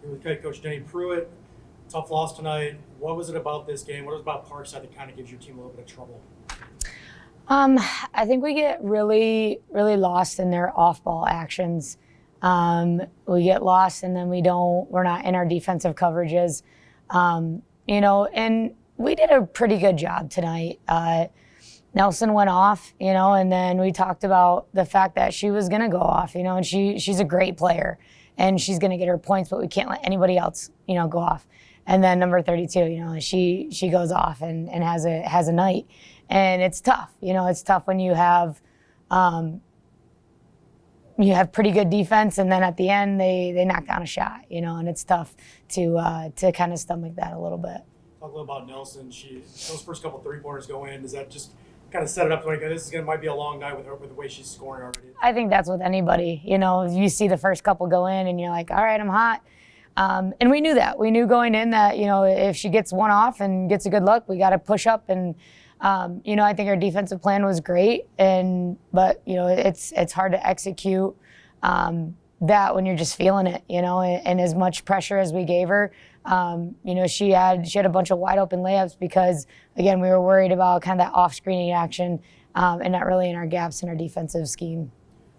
You're with head coach Denny Pruitt. Tough loss tonight. What was it about this game? What was it about Parkside that kind of gives your team a little bit of trouble? I think we get really, really lost in their off-ball actions. We get lost, and then we're not in our defensive coverages. And we did a pretty good job tonight. Nelson went off, and then we talked about the fact that she was going to go off, and she's a great player, and she's going to get her points, but we can't let anybody else, go off. And then number 32, she goes off and has a night, and it's tough. It's tough when you have pretty good defense, and then at the end they knock down a shot, and it's tough to kind of stomach that a little bit. Talk a little about Nelson. Those first couple 3-pointers go in. Does that just kind of set it up to might be a long night with her, with the way she's scoring already? I think that's with anybody. You see the first couple go in, and you're like, all right, I'm hot. And we knew that. We knew going in that, if she gets one off and gets a good look, we got to push up. And, I think our defensive plan was great. But it's hard to execute that when you're just feeling it, and as much pressure as we gave her. She had a bunch of wide open layups because, again, we were worried about kind of that off-screening action and not really in our gaps in our defensive scheme.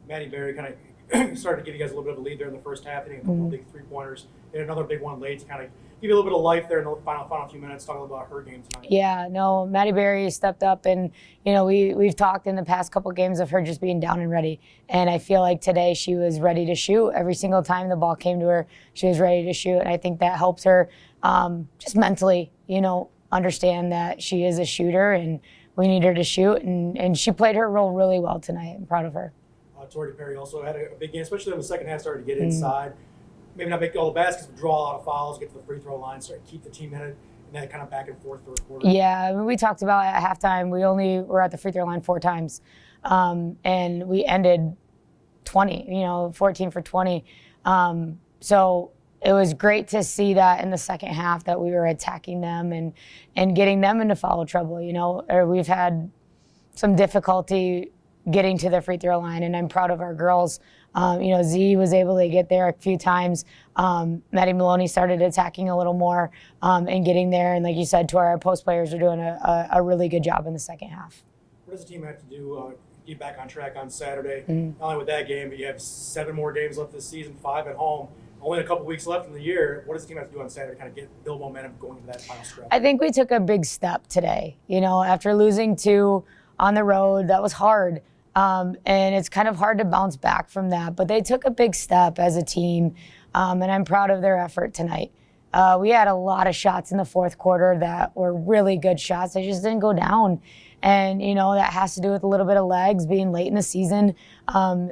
Maddie Berry kind of started to give you guys a little bit of a lead there in the first half, hitting a couple of big 3-pointers, and another big one late to kind of give you a little bit of life there in the final few minutes. Talk a little about her game tonight. Yeah, no, Maddie Berry stepped up, and we've talked in the past couple games of her just being down and ready, and I feel like today she was ready to shoot. Every single time the ball came to her, she was ready to shoot, and I think that helps her just mentally, understand that she is a shooter and we need her to shoot, and she played her role really well tonight. I'm proud of her. Tori Perry also had a big game, especially in the second half, started to get inside. Maybe not make all the baskets, but draw a lot of fouls, get to the free throw line, start to keep the team in it, and then kind of back and forth third quarter. Yeah, we talked about at halftime, we only were at the free throw line 4 times. And we ended 14 for 20. So it was great to see that in the second half that we were attacking them and getting them into foul trouble. We've had some difficulty getting to the free throw line, and I'm proud of our girls. Z was able to get there a few times. Maddie Maloney started attacking a little more and getting there. And like you said, to our post players are doing a really good job in the second half. What does the team have to do to get back on track on Saturday? Not only with that game, but you have 7 more games left this season, 5 at home. Only a couple weeks left in the year. What does the team have to do on Saturday to kind of build momentum going into that final stretch? I think we took a big step today. After losing 2 on the road, that was hard. And it's kind of hard to bounce back from that. But they took a big step as a team, and I'm proud of their effort tonight. We had a lot of shots in the fourth quarter that were really good shots. They just didn't go down. And, that has to do with a little bit of legs being late in the season.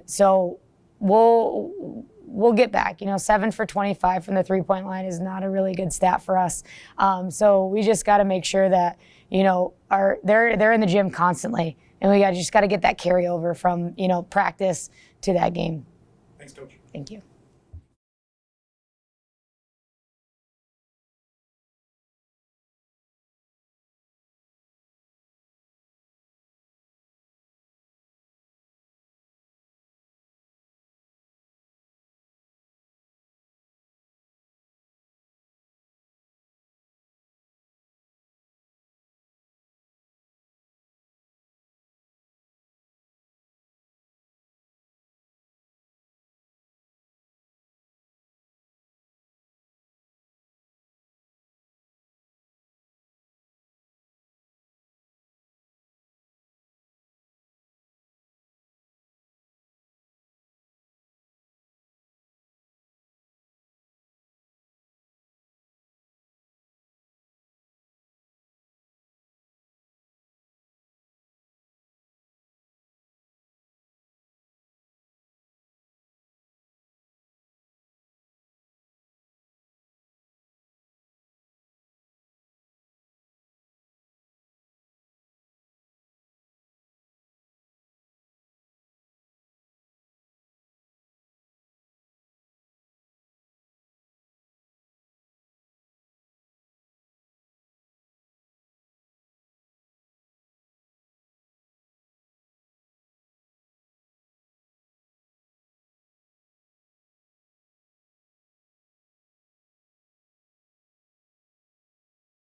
So we'll get back. 7 for 25 from the 3-point line is not a really good stat for us. So we just got to make sure that, they're in the gym constantly. And we just got to get that carryover from, practice to that game. Thanks, Coach. Thank you.